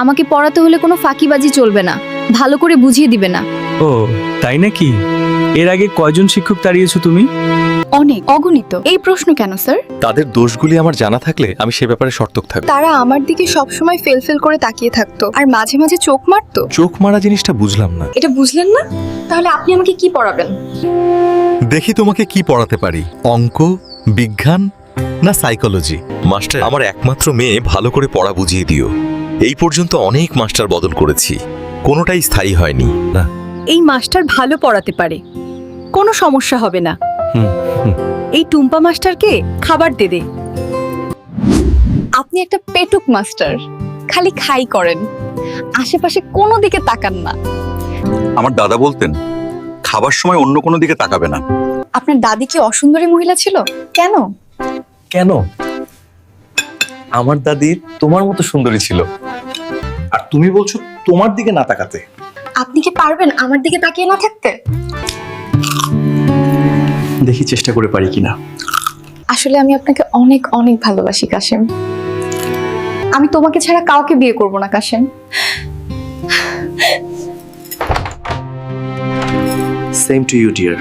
আমাকে পড়াতে হলে কোনো ফাঁকিবাজি চলবে না, ভালো করে বুঝিয়ে দিবে না। ও তাই নাকি? এর আগে কয়জন শিক্ষক তাড়িয়েছো তুমি? অনেক, অগণিত। এই প্রশ্ন কেন স্যার? তাদের দোষগুলি আমার জানা থাকলে আমি সে ব্যাপারে সতর্ক থাকবো। তারা আমার দিকে সবসময় ফেল করে তাকিয়ে থাকতো আর মাঝে মাঝে চোখ মারতো। চোখ মারা জিনিসটা বুঝলাম না। এটা বুঝলেন না? তাহলে আপনি আমাকে কি পড়াবেন? দেখি তোমাকে কি পড়াতে পারি, অঙ্ক, বিজ্ঞান না সাইকোলজি? মাস্টার, আমার একমাত্র মেয়ে, ভালো করে পড়া বুঝিয়ে দিও। এই পর্যন্ত অনেক মাস্টার বদল করেছি, কোনোটাই স্থায়ী হয়নি। না, এই মাস্টার ভালো পড়াতে পারে, কোনো সমস্যা হবে না। এই টুম্পা মাস্টারকে খাবার দে দে। আপনি একটা পেটুক মাস্টার, খালি খাই করেন, আশেপাশে কোনো দিকে তাকান না। আমার দাদা বলতেন, খাবার সময় অন্য কোনো দিকে তাকাবে না। আপনার দাদি কি অসুন্দরী মহিলা ছিল? কেন? কেন? আমার দাদি তোমার মতো সুন্দরী ছিল। আর তুমি বলছো তোমার দিকে না তাকাতে। আপনি কি পারবেন আমার দিকে তাকিয়ে না থাকতে? দেখি চেষ্টা করে পারি কিনা। আসলে আমি আপনাকে অনেক অনেক ভালোবাসি কাশেম। আমি তোমাকে ছাড়া কাউকে বিয়ে করব না Kashem. Same to you deer.